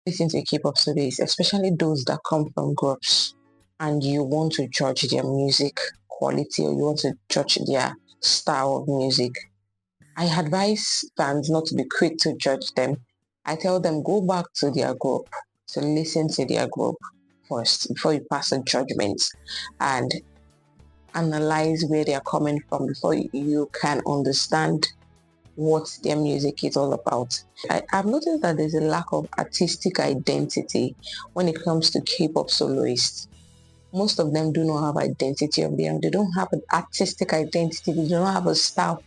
Listen to K-pop soloists, especially those that come from groups, and you want to judge their music quality or you want to judge their style of music, I advise fans not to be quick to judge them. I tell them go back to their group, to listen to their group first before you pass a judgment, and analyze where they are coming from before you can understand what their music is all about. I've noticed that there's a lack of artistic identity when it comes to K-pop soloists. Most of them do not have identity of their own. They don't have an artistic identity. They do not have a style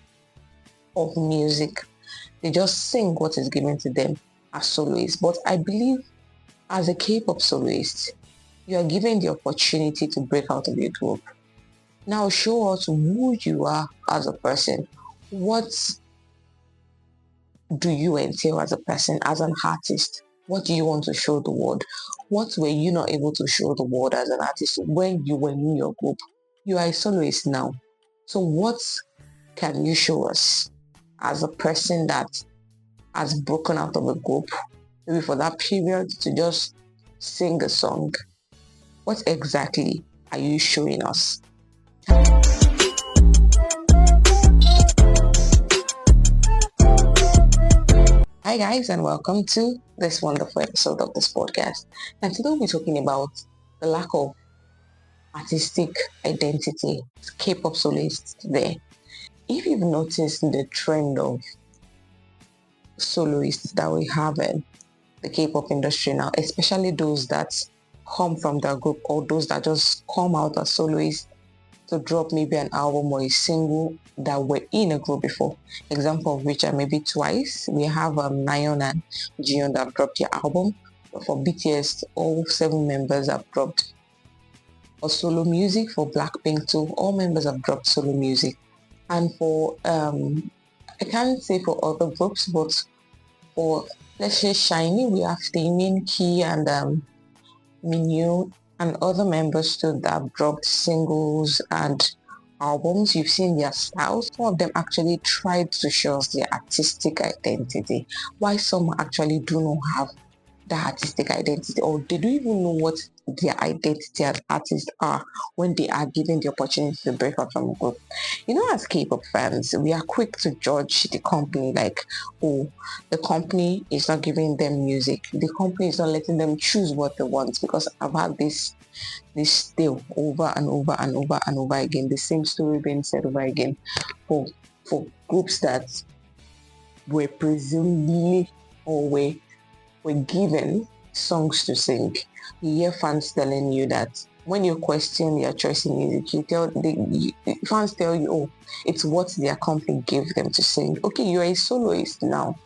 of music. They just sing what is given to them as soloists. But I believe as a K-pop soloist, you are given the opportunity to break out of your group. Now show us who you are as a person. What do you entail as a person, as an artist? What do you want to show the world? What were you not able to show the world as an artist when you were in your group? You are a soloist now. So what can you show us as a person that has broken out of a group, maybe for that period, to just sing a song? What exactly are you showing us? Hi guys, and welcome to this wonderful episode of this podcast. And today we'll be talking about the lack of artistic identity K-pop soloists today. If you've noticed the trend of soloists that we have in the K-pop industry now, especially those that come from the group or those that just come out as soloists to drop maybe an album or a single that were in a group before. Example of which are maybe twice. We have Nayeon and Jiyeon that have dropped their album. But for BTS, all 7 members have dropped a solo music. For Blackpink too, all members have dropped solo music. And for, I can't say for other groups, but for, let's say, SHINee, we have Taemin, Key, and Minyu, and other members too that have dropped singles and albums. You've seen their styles. Some of them actually tried to show us their artistic identity, why some actually do not have that artistic identity, or they don't even know what their identity as artists are when they are given the opportunity to break out from a group. You know, as K-pop fans, we are quick to judge the company like, oh, the company is not giving them music, the company is not letting them choose what they want, because I've had this tale over and over and over and over again, the same story being said over again for groups that were presumably or were given songs to sing. You hear fans telling you that when you question their choice in music, fans tell you, oh, it's what their company gave them to sing. Okay, you're a soloist now.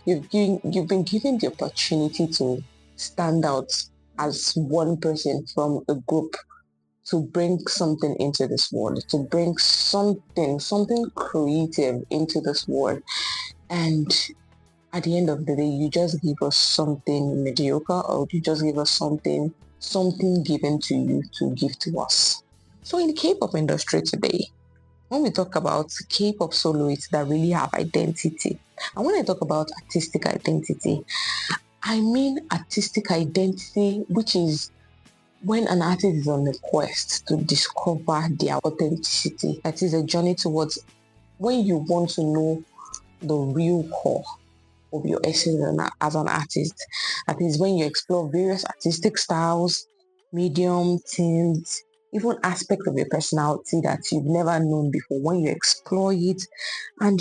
You've been given the opportunity to stand out as one person from a group, to bring something into this world, to bring something creative into this world. And at the end of the day, you just give us something mediocre, or you just give us something given to you to give to us. So in the K-pop industry today, when we talk about K-pop soloists that really have identity, and when I talk about artistic identity, I mean artistic identity, which is when an artist is on a quest to discover their authenticity. That is a journey towards when you want to know the real core of your essence as an artist. That is when you explore various artistic styles, medium, themes, even aspects of your personality that you've never known before. When you explore it, and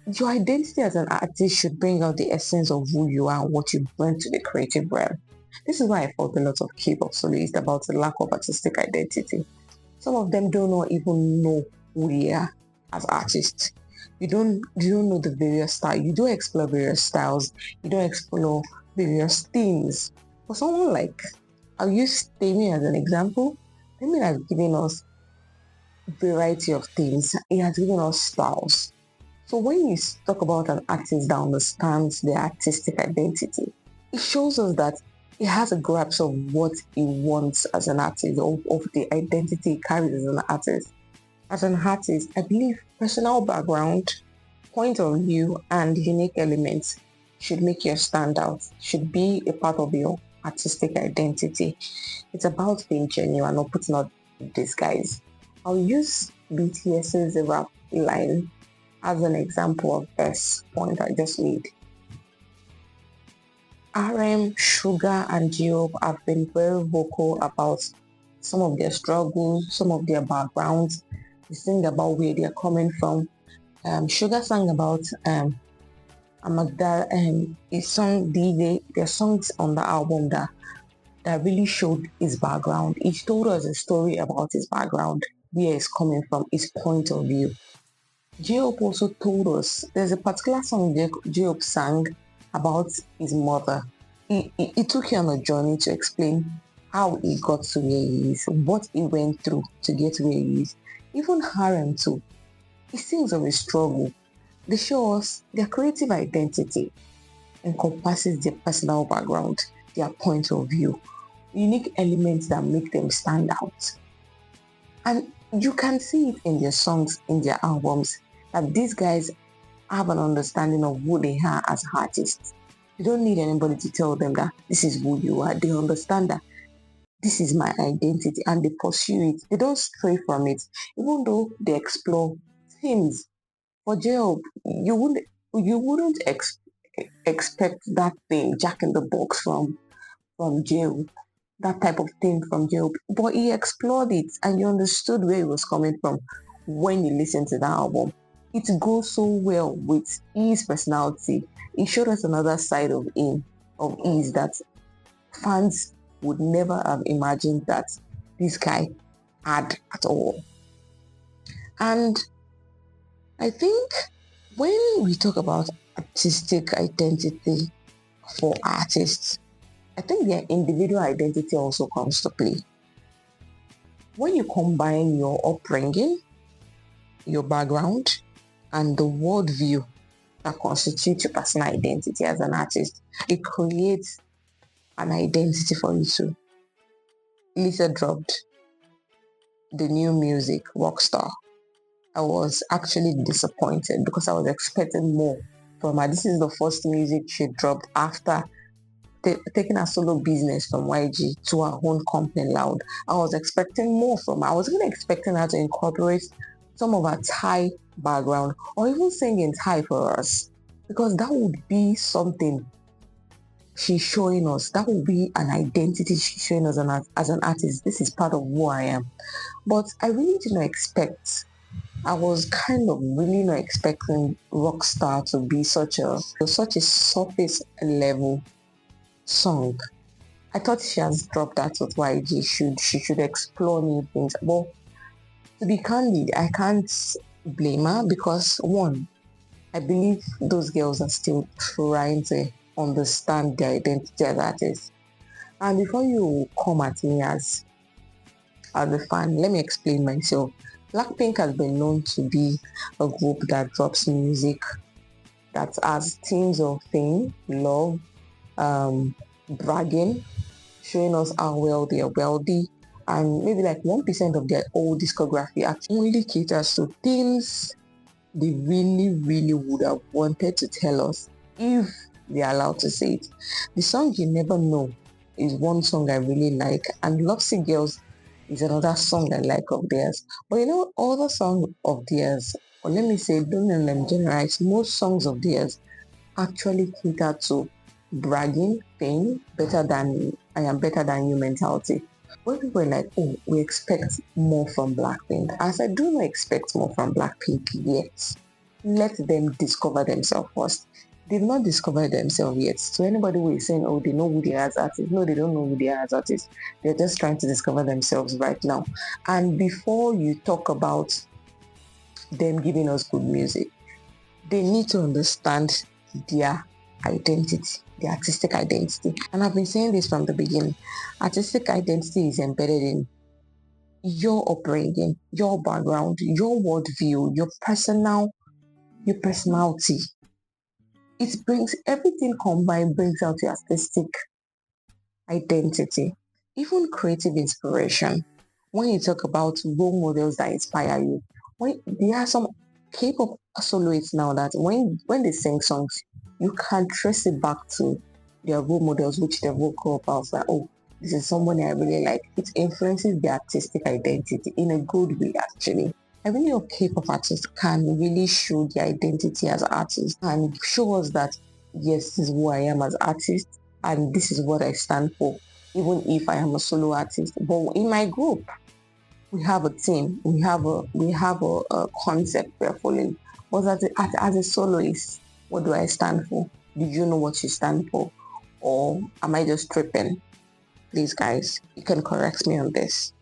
your identity as an artist should bring out the essence of who you are and what you bring to the creative realm. This is why I felt a lot of K-pop soloists about the lack of artistic identity. Some of them do not even know who they are as artists. You don't know the various styles. You don't explore various styles. You don't explore various themes. For someone like, I'll use Taemin as an example. Taemin has given us variety of themes. He has given us styles. So when you talk about an artist that understands their artistic identity, it shows us that he has a grasp of what he wants as an artist, of the identity he carries as an artist. As an artist, I believe personal background, point of view, and unique elements should make you stand out, should be a part of your artistic identity. It's about being genuine or putting on disguise. I'll use BTS's rap line as an example of this point I just made. RM, Sugar, and Gio have been very vocal about some of their struggles, some of their backgrounds. They sing about where they're coming from. Sugar sang about Amagda and his song DJ. Their songs on the album that really showed his background. He told us a story about his background, where he's coming from, his point of view. J-Hope also told us there's a particular song J-Hope sang about his mother. He took you on a journey to explain how he got to where he is, what he went through to get where he is. Even Harem too. He sings of his struggle. They show us their creative identity encompasses their personal background, their point of view, unique elements that make them stand out. And you can see it in their songs, in their albums, that these guys have an understanding of who they are as artists. They don't need anybody to tell them that this is who you are. They understand that this is my identity and they pursue it. They don't stray from it, even though they explore themes. For J-Hope, you wouldn't expect that thing, Jack in the Box from J-Hope, that type of thing from J-Hope. But he explored it and you understood where he was coming from when you listened to the album. It goes so well with his personality. It showed us another side of him, of his, that fans would never have imagined that this guy had at all. And I think when we talk about artistic identity for artists, I think their individual identity also comes to play. When you combine your upbringing, your background, and the worldview that constitutes your personal identity as an artist, it creates an identity for you too. Lisa dropped the new music, Rockstar. I was actually disappointed because I was expecting more from her. This is the first music she dropped after taking a solo business from YG to her own company, Loud. I was expecting more from her. I was even expecting her to incorporate some of her Thai background or even sing in Thai for us, because that would be something she's showing us. That would be an identity she's showing us as an artist. This is part of who I am. But I really didn't expect. I was kind of really not expecting Rockstar to be such a surface level song. I thought she has dropped that with YG. She should explore new things. But to be candid, I can't blame her because one, I believe those girls are still trying to understand their identity as artists. And before you come at me as a fan, let me explain myself. Blackpink has been known to be a group that drops music that has themes of fame, love, bragging, showing us how well they are wealthy, and maybe like 1% of their whole discography actually only caters to things they really, really would have wanted to tell us if they're allowed to say it. The song You Never Know is one song I really like, and Lovesick Girls is another song I like of theirs. But all the songs of theirs, or let me say, don't let them generalize, most songs of theirs actually cater to bragging, fame, I am better than you mentality. When people were like, oh, we expect more from Blackpink, as I do not expect more from Blackpink yet. Let them discover themselves first. They've not discovered themselves yet. So anybody who is saying, oh, they know who they are as artists, no, they don't know who they are as artists. They're just trying to discover themselves right now. And before you talk about them giving us good music, they need to understand their identity, their artistic identity. And I've been saying this from the beginning. Artistic identity is embedded in your upbringing, your background, your worldview, your personality. It brings everything combined, brings out your artistic identity, even creative inspiration. When you talk about role models that inspire you, there are some K-pop soloists now that when they sing songs, you can trace it back to their role models, which they woke up. I was like, oh, this is someone I really like. It influences the artistic identity in a good way, actually. I really hope K-pop artists can really show their identity as artists and show us that, yes, this is who I am as artist and this is what I stand for, even if I am a solo artist. But in my group, we have a team, we have a concept we're following. But as a soloist, what do I stand for? Do you know what you stand for? Or am I just tripping? Please, guys, you can correct me on this.